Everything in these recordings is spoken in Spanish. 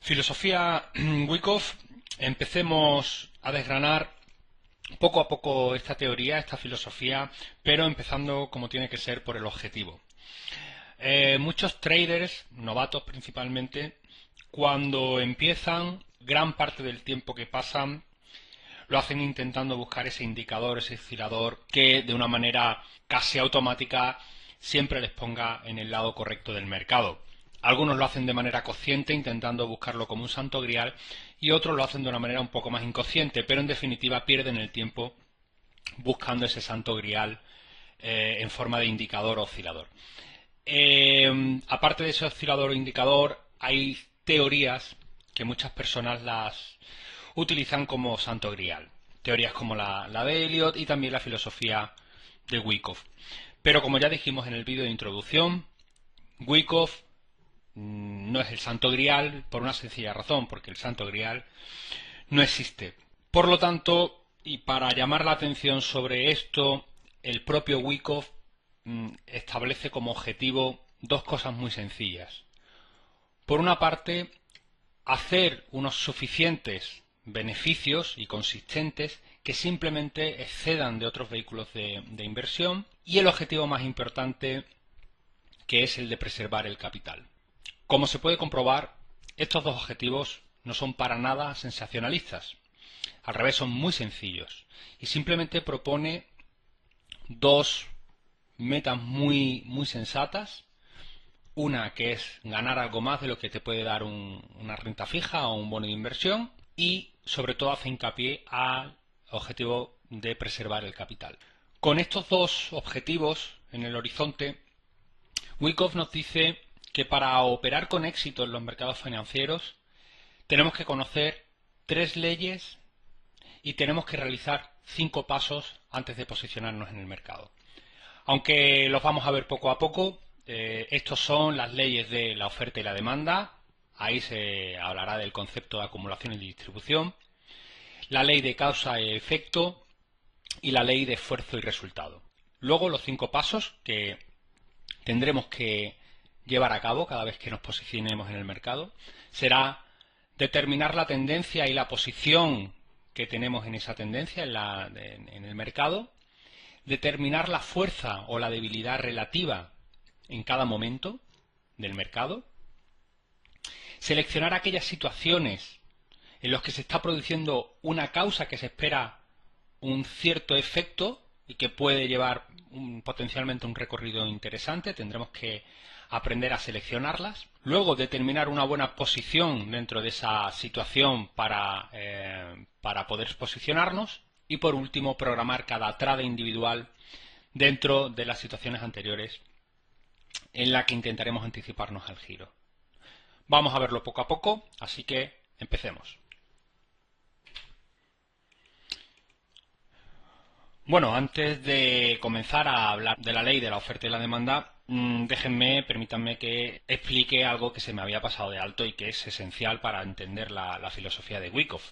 Filosofía Wyckoff. Empecemos a desgranar poco a poco esta teoría, esta filosofía, pero empezando como tiene que ser por el objetivo. Muchos traders, novatos principalmente, cuando empiezan, gran parte del tiempo que pasan lo hacen intentando buscar ese indicador, ese oscilador que de una manera casi automática siempre les ponga en el lado correcto del mercado. Algunos lo hacen de manera consciente, intentando buscarlo como un santo grial, y otros lo hacen de una manera un poco más inconsciente, pero en definitiva pierden el tiempo buscando ese santo grial en forma de indicador o oscilador. Aparte de ese oscilador o indicador, hay teorías que muchas personas las utilizan como santo grial. Teorías como la de Elliot y también la filosofía de Wyckoff. Pero como ya dijimos en el vídeo de introducción, Wyckoff no es el santo grial por una sencilla razón, porque el santo grial no existe. Por lo tanto, y para llamar la atención sobre esto, el propio Wyckoff establece como objetivo dos cosas muy sencillas. Por una parte, hacer unos suficientes beneficios y consistentes que simplemente excedan de otros vehículos de inversión, y el objetivo más importante, que es el de preservar el capital. Como se puede comprobar, estos dos objetivos no son para nada sensacionalistas. Al revés, son muy sencillos y simplemente propone dos metas muy sensatas. Una que es ganar algo más de lo que te puede dar una renta fija o un bono de inversión, y sobre todo hace hincapié al objetivo de preservar el capital. Con estos dos objetivos en el horizonte, Wyckoff nos dice que para operar con éxito en los mercados financieros tenemos que conocer 3 leyes y tenemos que realizar 5 pasos antes de posicionarnos en el mercado. Aunque los vamos a ver poco a poco, estos son las leyes de la oferta y la demanda. Ahí se hablará del concepto de acumulación y distribución, la ley de causa y efecto y la ley de esfuerzo y resultado. Luego los 5 pasos que tendremos que llevar a cabo cada vez que nos posicionemos en el mercado será determinar la tendencia y la posición que tenemos en esa tendencia en el mercado, determinar la fuerza o la debilidad relativa en cada momento del mercado, seleccionar aquellas situaciones en las que se está produciendo una causa que se espera un cierto efecto y que puede llevar potencialmente un recorrido interesante. Tendremos que aprender a seleccionarlas. Luego, determinar una buena posición dentro de esa situación para poder posicionarnos. Y por último, programar cada trade individual dentro de las situaciones anteriores en la que intentaremos anticiparnos al giro. Vamos a verlo poco a poco, así que empecemos. Bueno, antes de comenzar a hablar de la ley de la oferta y la demanda, permítanme que explique algo que se me había pasado de alto y que es esencial para entender la filosofía de Wyckoff.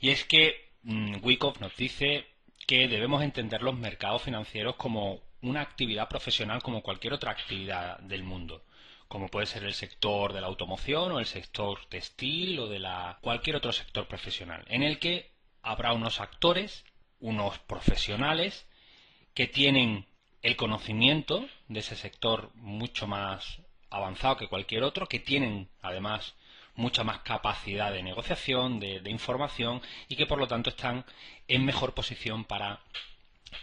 Y es que Wyckoff nos dice que debemos entender los mercados financieros como una actividad profesional como cualquier otra actividad del mundo, como puede ser el sector de la automoción o el sector textil o de cualquier otro sector profesional, en el que habrá unos actores, unos profesionales que tienen el conocimiento de ese sector mucho más avanzado que cualquier otro, que tienen además mucha más capacidad de negociación, de información, y que por lo tanto están en mejor posición para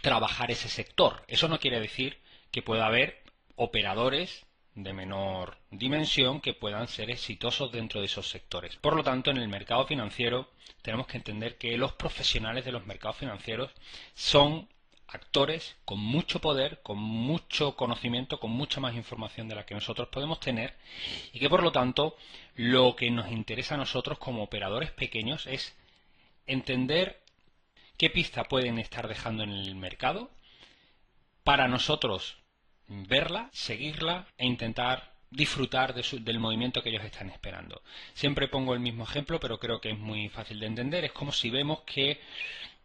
trabajar ese sector. Eso no quiere decir que pueda haber operadores de menor dimensión que puedan ser exitosos dentro de esos sectores. Por lo tanto, en el mercado financiero tenemos que entender que los profesionales de los mercados financieros son actores con mucho poder, con mucho conocimiento, con mucha más información de la que nosotros podemos tener, y que por lo tanto lo que nos interesa a nosotros como operadores pequeños es entender qué pista pueden estar dejando en el mercado para nosotros verla, seguirla e intentar disfrutar del movimiento que ellos están esperando. Siempre pongo el mismo ejemplo, pero creo que es muy fácil de entender. Es como si vemos que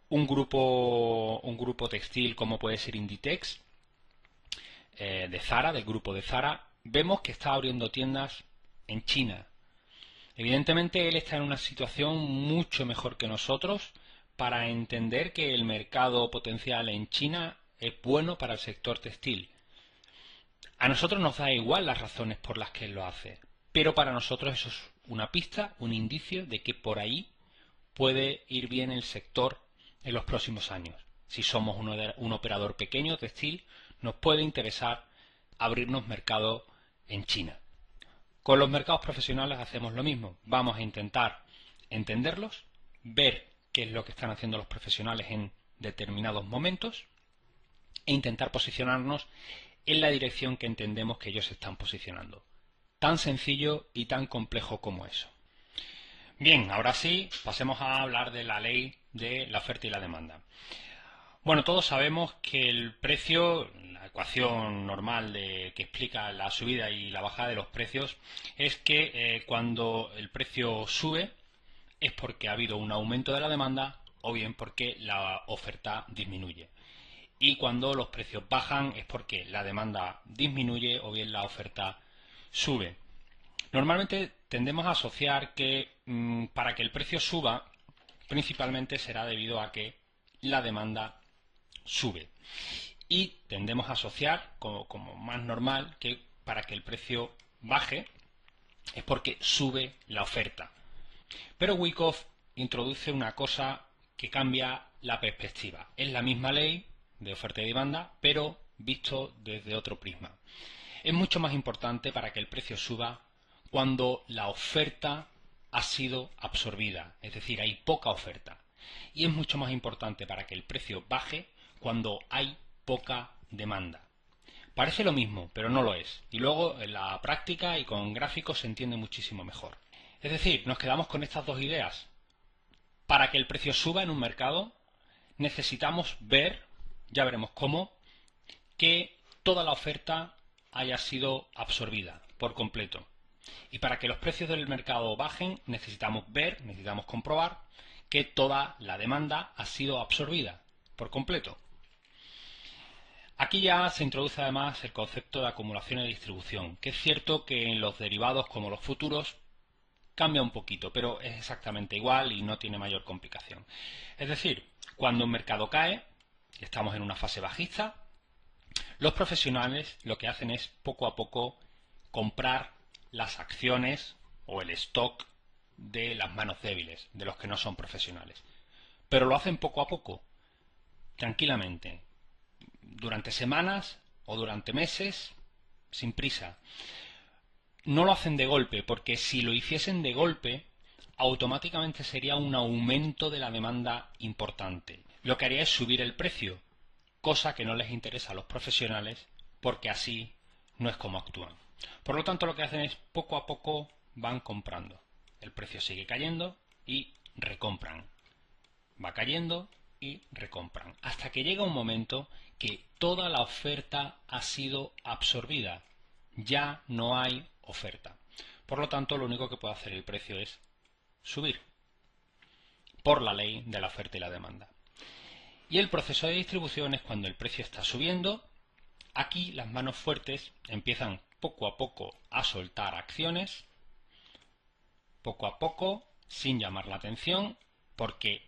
un grupo textil como puede ser Inditex, de Zara, del grupo de Zara, vemos que está abriendo tiendas en China. Evidentemente él está en una situación mucho mejor que nosotros para entender que el mercado potencial en China es bueno para el sector textil. A nosotros nos da igual las razones por las que él lo hace, pero para nosotros eso es una pista, un indicio de que por ahí puede ir bien el sector en los próximos años. Si somos un operador pequeño textil, nos puede interesar abrirnos mercado en China. Con los mercados profesionales hacemos lo mismo. Vamos a intentar entenderlos, ver qué es lo que están haciendo los profesionales en determinados momentos e intentar posicionarnos en la dirección que entendemos que ellos están posicionando. Tan sencillo y tan complejo como eso. Bien, ahora sí, pasemos a hablar de la ley de la oferta y la demanda. Bueno, todos sabemos que el precio, la ecuación normal que explica la subida y la bajada de los precios, es que cuando el precio sube es porque ha habido un aumento de la demanda o bien porque la oferta disminuye. Y cuando los precios bajan es porque la demanda disminuye o bien la oferta sube. Normalmente tendemos a asociar que para que el precio suba, principalmente será debido a que la demanda sube. Y tendemos a asociar como más normal que para que el precio baje es porque sube la oferta. Pero Wyckoff introduce una cosa que cambia la perspectiva. Es la misma ley de oferta y demanda, pero visto desde otro prisma. Es mucho más importante para que el precio suba cuando la oferta ha sido absorbida, es decir, hay poca oferta. Y es mucho más importante para que el precio baje cuando hay poca demanda. Parece lo mismo, pero no lo es. Y luego en la práctica y con gráficos se entiende muchísimo mejor. Es decir, nos quedamos con estas dos ideas. Para que el precio suba en un mercado, necesitamos ver, ya veremos cómo, que toda la oferta haya sido absorbida por completo. Y para que los precios del mercado bajen, necesitamos ver, necesitamos comprobar que toda la demanda ha sido absorbida por completo. Aquí ya se introduce además el concepto de acumulación y distribución, que es cierto que en los derivados como los futuros cambia un poquito, pero es exactamente igual y no tiene mayor complicación. Es decir, cuando un mercado cae, y estamos en una fase bajista, los profesionales lo que hacen es poco a poco comprar las acciones o el stock de las manos débiles, de los que no son profesionales. Pero lo hacen poco a poco, tranquilamente, durante semanas o durante meses, sin prisa. No lo hacen de golpe, porque si lo hiciesen de golpe, automáticamente sería un aumento de la demanda importante. Lo que haría es subir el precio, cosa que no les interesa a los profesionales, porque así no es como actúan. Por lo tanto, lo que hacen es poco a poco van comprando. El precio sigue cayendo y recompran. Va cayendo y recompran. Hasta que llega un momento que toda la oferta ha sido absorbida. Ya no hay oferta. Por lo tanto, lo único que puede hacer el precio es subir. Por la ley de la oferta y la demanda. Y el proceso de distribución es cuando el precio está subiendo. Aquí las manos fuertes empiezan poco a poco a soltar acciones, poco a poco, sin llamar la atención, porque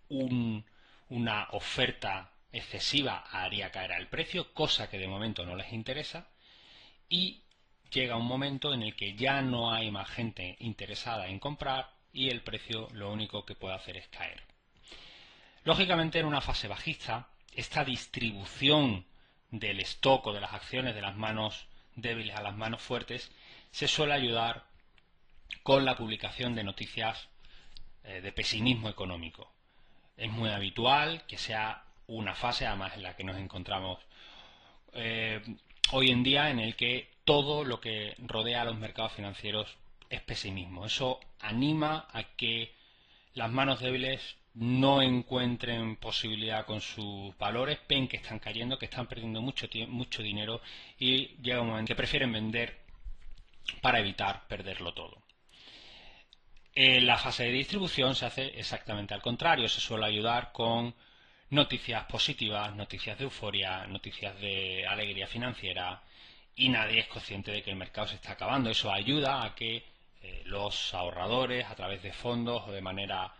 una oferta excesiva haría caer el precio, cosa que de momento no les interesa, y llega un momento en el que ya no hay más gente interesada en comprar y el precio lo único que puede hacer es caer. Lógicamente, en una fase bajista, esta distribución del stock o de las acciones de las manos débiles a las manos fuertes se suele ayudar con la publicación de noticias de pesimismo económico. Es muy habitual que sea una fase, además en la que nos encontramos hoy en día, en el que todo lo que rodea a los mercados financieros es pesimismo. Eso anima a que las manos débiles no encuentren posibilidad con sus valores, ven que están cayendo, que están perdiendo mucho dinero y llega un momento que prefieren vender para evitar perderlo todo. En la fase de distribución se hace exactamente al contrario, se suele ayudar con noticias positivas, noticias de euforia, noticias de alegría financiera y nadie es consciente de que el mercado se está acabando. Eso ayuda a que los ahorradores a través de fondos o de manera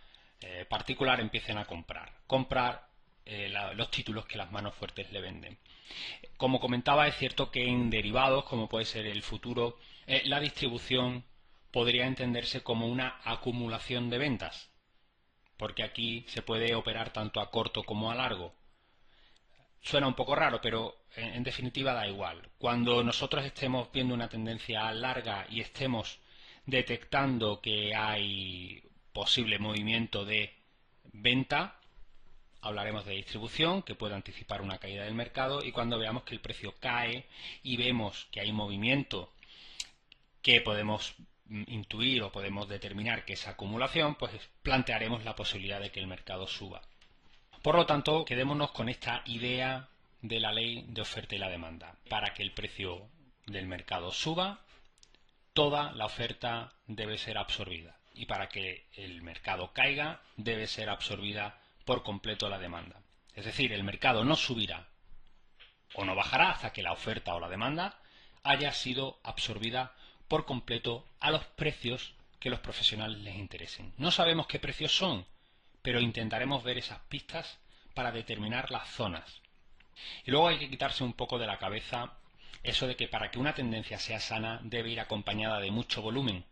particular empiecen a comprar los títulos que las manos fuertes le venden. Como comentaba, es cierto que en derivados, como puede ser el futuro, la distribución podría entenderse como una acumulación de ventas, porque aquí se puede operar tanto a corto como a largo. Suena un poco raro, pero en definitiva da igual. Cuando nosotros estemos viendo una tendencia larga y estemos detectando que hay posible movimiento de venta, hablaremos de distribución, que puede anticipar una caída del mercado, y cuando veamos que el precio cae y vemos que hay movimiento que podemos intuir o podemos determinar que es acumulación, pues plantearemos la posibilidad de que el mercado suba. Por lo tanto, quedémonos con esta idea de la ley de oferta y la demanda. Para que el precio del mercado suba, toda la oferta debe ser absorbida. Y para que el mercado caiga, debe ser absorbida por completo la demanda. Es decir, el mercado no subirá o no bajará hasta que la oferta o la demanda haya sido absorbida por completo a los precios que los profesionales les interesen. No sabemos qué precios son, pero intentaremos ver esas pistas para determinar las zonas. Y luego hay que quitarse un poco de la cabeza eso de que para que una tendencia sea sana debe ir acompañada de mucho volumen.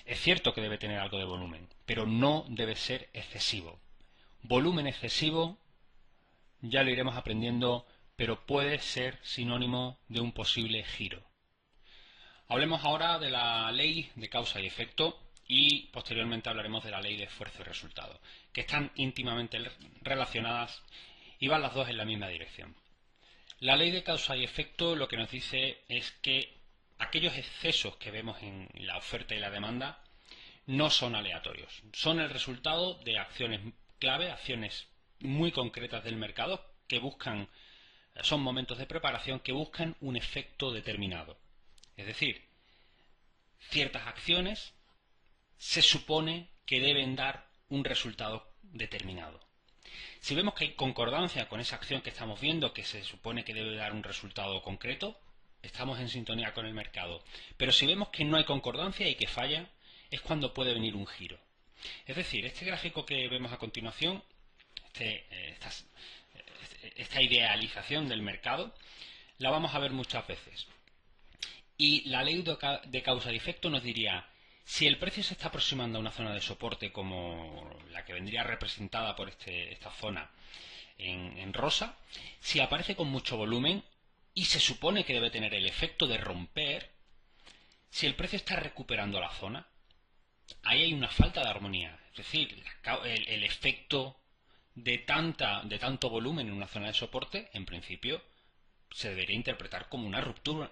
Es cierto que debe tener algo de volumen, pero no debe ser excesivo. Volumen excesivo, ya lo iremos aprendiendo, pero puede ser sinónimo de un posible giro. Hablemos ahora de la ley de causa y efecto y posteriormente hablaremos de la ley de esfuerzo y resultado, que están íntimamente relacionadas y van las dos en la misma dirección. La ley de causa y efecto lo que nos dice es que aquellos excesos que vemos en la oferta y la demanda no son aleatorios, son el resultado de acciones clave, acciones muy concretas del mercado que buscan, son momentos de preparación que buscan un efecto determinado. Es decir, ciertas acciones se supone que deben dar un resultado determinado. Si vemos que hay concordancia con esa acción que estamos viendo, que se supone que debe dar un resultado concreto, estamos en sintonía con el mercado. Pero si vemos que no hay concordancia y que falla, es cuando puede venir un giro. Es decir, este gráfico que vemos a continuación, esta idealización del mercado, la vamos a ver muchas veces. Y la ley de causa y efecto nos diría, si el precio se está aproximando a una zona de soporte como la que vendría representada por esta zona en rosa, si aparece con mucho volumen y se supone que debe tener el efecto de romper, si el precio está recuperando la zona, ahí hay una falta de armonía. Es decir, el efecto de tanto volumen en una zona de soporte, en principio, se debería interpretar como una ruptura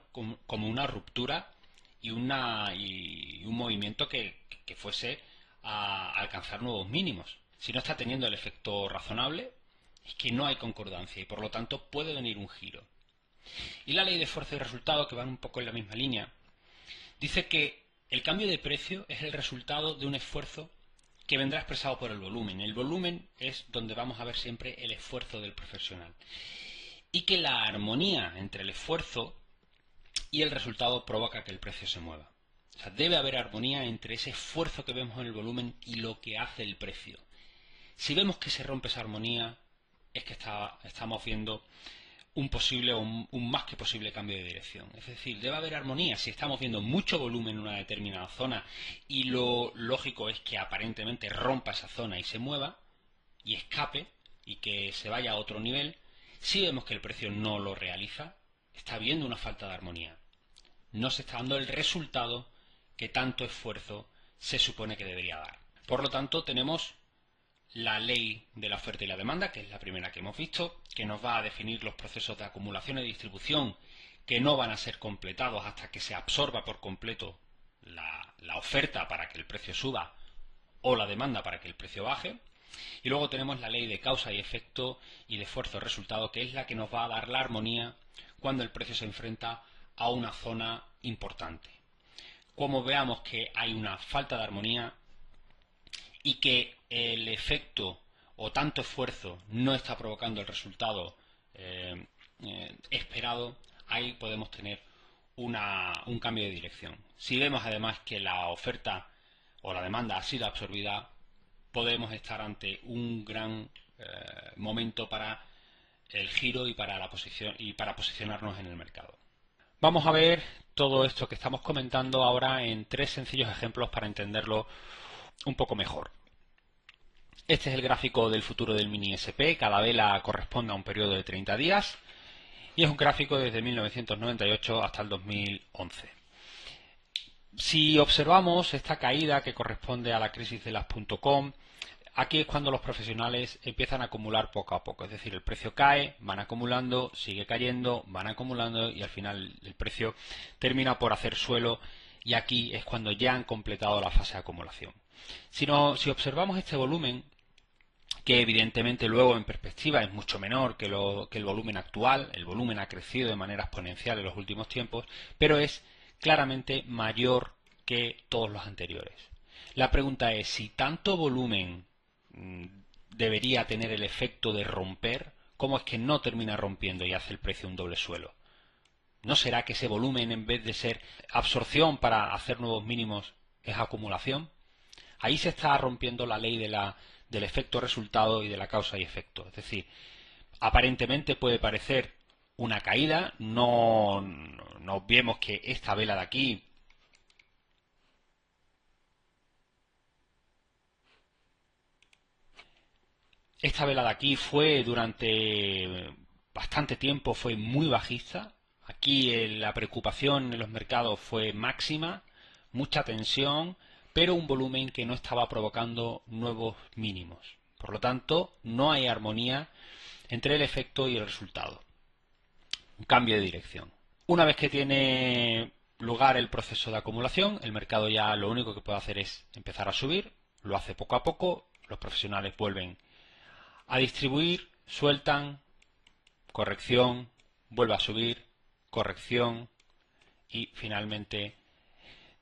y un movimiento que fuese a alcanzar nuevos mínimos. Si no está teniendo el efecto razonable, es que no hay concordancia y por lo tanto puede venir un giro. Y la ley de esfuerzo y resultado, que van un poco en la misma línea, dice que el cambio de precio es el resultado de un esfuerzo que vendrá expresado por el volumen. El volumen es donde vamos a ver siempre el esfuerzo del profesional. Y que la armonía entre el esfuerzo y el resultado provoca que el precio se mueva. O sea, debe haber armonía entre ese esfuerzo que vemos en el volumen y lo que hace el precio. Si vemos que se rompe esa armonía, es que estamos viendo un posible o un más que posible cambio de dirección. Es decir, debe haber armonía. Si estamos viendo mucho volumen en una determinada zona y lo lógico es que aparentemente rompa esa zona y se mueva y escape y que se vaya a otro nivel, si vemos que el precio no lo realiza, está habiendo una falta de armonía. No se está dando el resultado que tanto esfuerzo se supone que debería dar. Por lo tanto, tenemos la ley de la oferta y la demanda, que es la primera que hemos visto, que nos va a definir los procesos de acumulación y distribución que no van a ser completados hasta que se absorba por completo la oferta para que el precio suba o la demanda para que el precio baje. Y luego tenemos la ley de causa y efecto y de esfuerzo-resultado, que es la que nos va a dar la armonía cuando el precio se enfrenta a una zona importante. Como veamos que hay una falta de armonía y que el efecto o tanto esfuerzo no está provocando el resultado esperado, ahí podemos tener un cambio de dirección. Si vemos además que la oferta o la demanda ha sido absorbida, podemos estar ante un gran momento para el giro y para la posición y para posicionarnos en el mercado. Vamos a ver todo esto que estamos comentando ahora en 3 sencillos ejemplos para entenderlo un poco mejor. Este es el gráfico del futuro del mini SP, cada vela corresponde a un periodo de 30 días y es un gráfico desde 1998 hasta el 2011. Si observamos esta caída que corresponde a la crisis de las .com, aquí es cuando los profesionales empiezan a acumular poco a poco, es decir, el precio cae, van acumulando, sigue cayendo, van acumulando y al final el precio termina por hacer suelo y aquí es cuando ya han completado la fase de acumulación. Si observamos este volumen, que evidentemente luego en perspectiva es mucho menor que el volumen actual, el volumen ha crecido de manera exponencial en los últimos tiempos, pero es claramente mayor que todos los anteriores. La pregunta es si tanto volumen debería tener el efecto de romper, ¿cómo es que no termina rompiendo y hace el precio un doble suelo? ¿No será que ese volumen, en vez de ser absorción para hacer nuevos mínimos, es acumulación? Ahí se está rompiendo la ley del efecto resultado y de la causa y efecto. Es decir, aparentemente puede parecer una caída, no vemos que esta vela de aquí fue durante bastante tiempo fue muy bajista. Aquí la preocupación en los mercados fue máxima, mucha tensión, pero un volumen que no estaba provocando nuevos mínimos. Por lo tanto, no hay armonía entre el efecto y el resultado. Un cambio de dirección. Una vez que tiene lugar el proceso de acumulación, el mercado ya lo único que puede hacer es empezar a subir, lo hace poco a poco, los profesionales vuelven a distribuir, sueltan, corrección, vuelve a subir, corrección y finalmente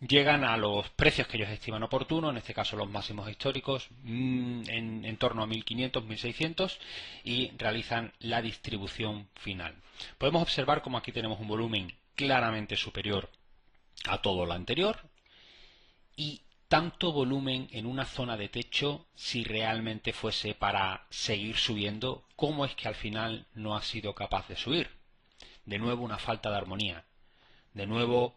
llegan a los precios que ellos estiman oportunos, en este caso los máximos históricos, en torno a 1500, 1600 y realizan la distribución final. Podemos observar como aquí tenemos un volumen claramente superior a todo lo anterior y tanto volumen en una zona de techo si realmente fuese para seguir subiendo, ¿cómo es que al final no ha sido capaz de subir? De nuevo una falta de armonía, de nuevo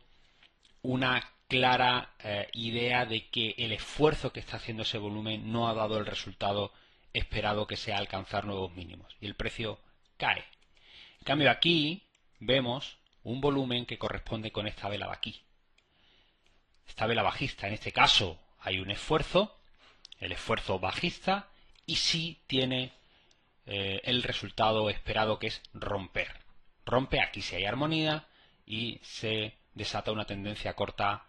una clara idea de que el esfuerzo que está haciendo ese volumen no ha dado el resultado esperado, que sea alcanzar nuevos mínimos y el precio cae. En cambio aquí vemos un volumen que corresponde con esta vela de aquí. Esta vela bajista, en este caso hay un esfuerzo, el esfuerzo bajista, y sí tiene el resultado esperado, que es romper. Rompe, aquí si hay armonía y se desata una tendencia corta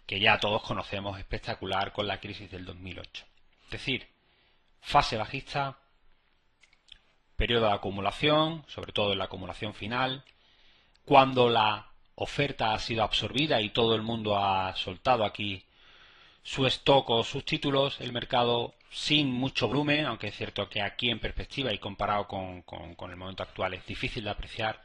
que ya todos conocemos, espectacular, con la crisis del 2008. Es decir, fase bajista, periodo de acumulación, sobre todo en la acumulación final, cuando la oferta ha sido absorbida y todo el mundo ha soltado aquí su stock o sus títulos, el mercado sin mucho volumen, aunque es cierto que aquí en perspectiva y comparado con el momento actual es difícil de apreciar,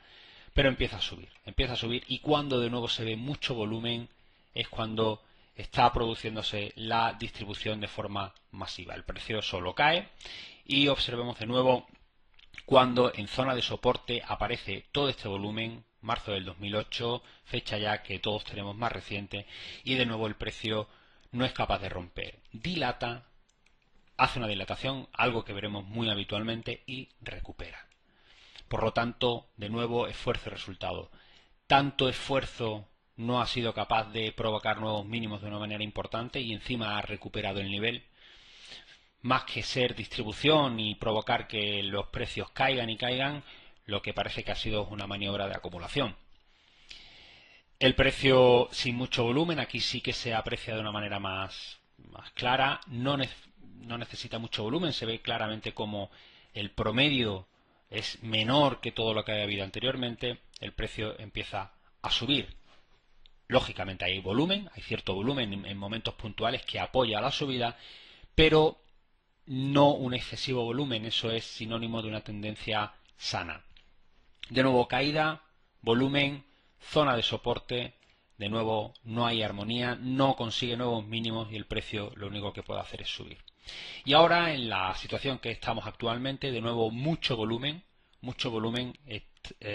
pero empieza a subir y cuando de nuevo se ve mucho volumen es cuando está produciéndose la distribución de forma masiva. El precio solo cae y observemos de nuevo cuando en zona de soporte aparece todo este volumen, marzo del 2008, fecha ya que todos tenemos más reciente, y de nuevo el precio no es capaz de romper. Dilata, hace una dilatación, algo que veremos muy habitualmente, y recupera. Por lo tanto, de nuevo, esfuerzo y resultado. Tanto esfuerzo no ha sido capaz de provocar nuevos mínimos de una manera importante y encima ha recuperado el nivel. Más que ser distribución y provocar que los precios caigan y caigan, lo que parece que ha sido una maniobra de acumulación. El precio sin mucho volumen, aquí sí que se aprecia de una manera más clara, no necesita mucho volumen, se ve claramente como el promedio es menor que todo lo que había habido anteriormente, el precio empieza a subir. Lógicamente hay volumen, hay cierto volumen en momentos puntuales que apoya la subida, pero no un excesivo volumen, eso es sinónimo de una tendencia sana. De nuevo caída, volumen, zona de soporte, de nuevo no hay armonía, no consigue nuevos mínimos y el precio lo único que puede hacer es subir. Y ahora en la situación que estamos actualmente, de nuevo mucho volumen,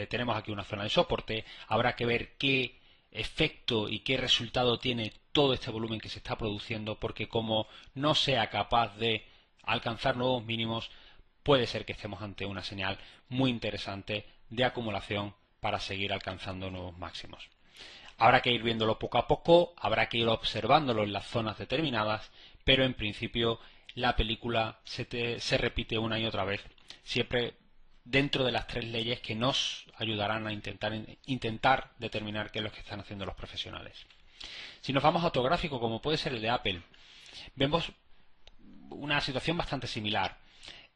tenemos aquí una zona de soporte, habrá que ver qué efecto y qué resultado tiene todo este volumen que se está produciendo, porque como no sea capaz de alcanzar nuevos mínimos, puede ser que estemos ante una señal muy interesante de acumulación para seguir alcanzando nuevos máximos. Habrá que ir viéndolo poco a poco, habrá que ir observándolo en las zonas determinadas, pero en principio la película se repite una y otra vez, siempre dentro de las tres leyes que nos ayudarán a intentar determinar qué es lo que están haciendo los profesionales. Si nos vamos a otro gráfico, como puede ser el de Apple, vemos una situación bastante similar.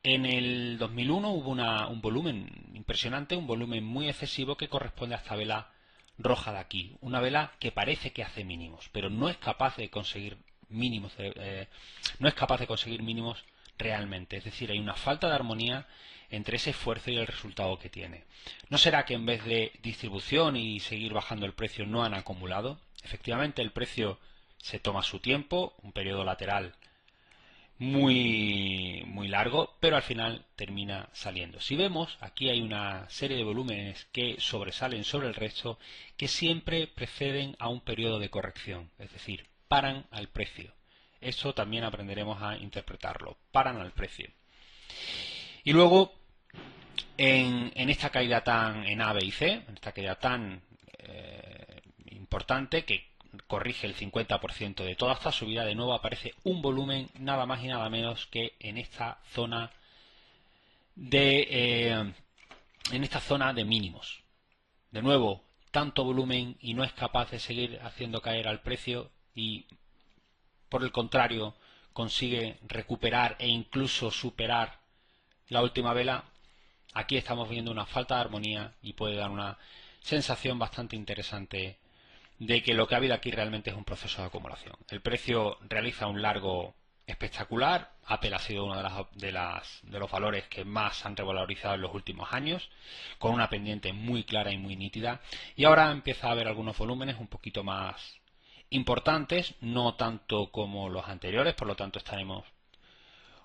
En el 2001 hubo un volumen impresionante, un volumen muy excesivo que corresponde a esta vela roja de aquí. Una vela que parece que hace mínimos, pero no es capaz de conseguir mínimos, realmente. Es decir, hay una falta de armonía entre ese esfuerzo y el resultado que tiene. ¿No será que en vez de distribución y seguir bajando el precio no han acumulado? Efectivamente, el precio se toma su tiempo, un periodo lateral muy largo, pero al final termina saliendo. Si vemos, aquí hay una serie de volúmenes que sobresalen sobre el resto que siempre preceden a un periodo de corrección, es decir, paran al precio. Eso también aprenderemos a interpretarlo, paran al precio. Y luego, en esta caída en A, B y C, en esta caída tan importante que corrige el 50% de toda esta subida, de nuevo aparece un volumen nada más y nada menos que en esta zona de mínimos. De nuevo, tanto volumen y no es capaz de seguir haciendo caer al precio y por el contrario consigue recuperar e incluso superar la última vela. Aquí estamos viendo una falta de armonía y puede dar una sensación bastante interesante de que lo que ha habido aquí realmente es un proceso de acumulación. El precio realiza un largo espectacular. Apple ha sido uno de los valores que más han revalorizado en los últimos años, con una pendiente muy clara y muy nítida. Y ahora empieza a haber algunos volúmenes un poquito más importantes, no tanto como los anteriores, por lo tanto estaremos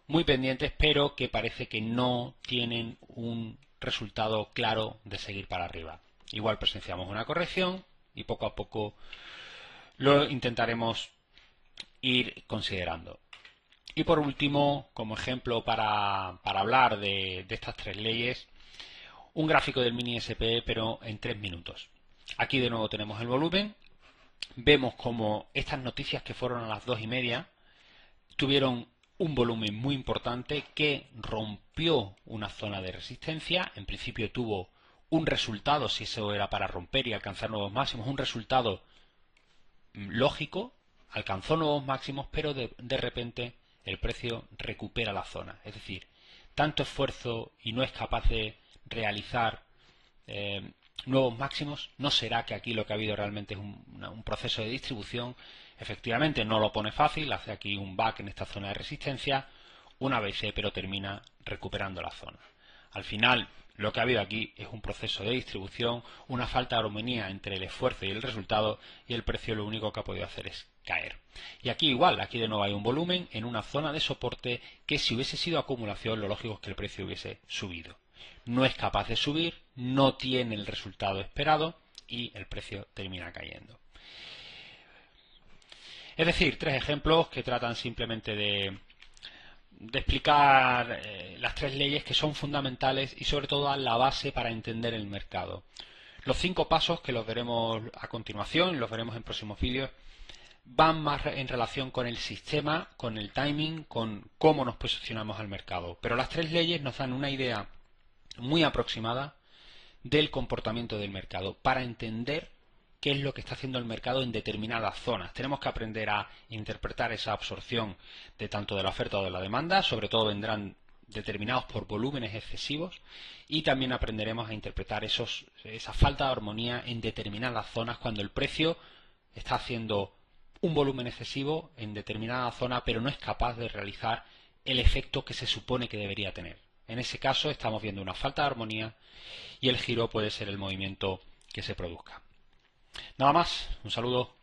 muy pendientes, pero que parece que no tienen un resultado claro de seguir para arriba. Igual presenciamos una corrección y poco a poco lo intentaremos ir considerando. Y por último, como ejemplo para hablar de estas tres leyes, un gráfico del mini SP pero en 3 minutos. Aquí de nuevo tenemos el volumen. Vemos como estas noticias que fueron a las 2:30 tuvieron un volumen muy importante que rompió una zona de resistencia. En principio tuvo un resultado, si eso era para romper y alcanzar nuevos máximos, un resultado lógico, alcanzó nuevos máximos, pero de repente el precio recupera la zona. Es decir, tanto esfuerzo y no es capaz de realizar nuevos máximos. ¿No será que aquí lo que ha habido realmente es un proceso de distribución? Efectivamente no lo pone fácil, hace aquí un back en esta zona de resistencia, una BC, pero termina recuperando la zona. Al final lo que ha habido aquí es un proceso de distribución, una falta de armonía entre el esfuerzo y el resultado, y el precio lo único que ha podido hacer es caer. Y aquí igual, aquí de nuevo hay un volumen en una zona de soporte que si hubiese sido acumulación, lo lógico es que el precio hubiese subido. No es capaz de subir, no tiene el resultado esperado y el precio termina cayendo. Es decir, 3 ejemplos que tratan simplemente de explicar las 3 leyes que son fundamentales y sobre todo a la base para entender el mercado. Los 5 pasos, que los veremos a continuación, los veremos en próximos vídeos, van más en relación con el sistema, con el timing, con cómo nos posicionamos al mercado. Pero las 3 leyes nos dan una idea muy aproximada del comportamiento del mercado para entender qué es lo que está haciendo el mercado en determinadas zonas. Tenemos que aprender a interpretar esa absorción de tanto de la oferta o de la demanda, sobre todo vendrán determinados por volúmenes excesivos, y también aprenderemos a interpretar esa falta de armonía en determinadas zonas cuando el precio está haciendo un volumen excesivo en determinada zona pero no es capaz de realizar el efecto que se supone que debería tener. En ese caso estamos viendo una falta de armonía y el giro puede ser el movimiento que se produzca. Nada más, un saludo.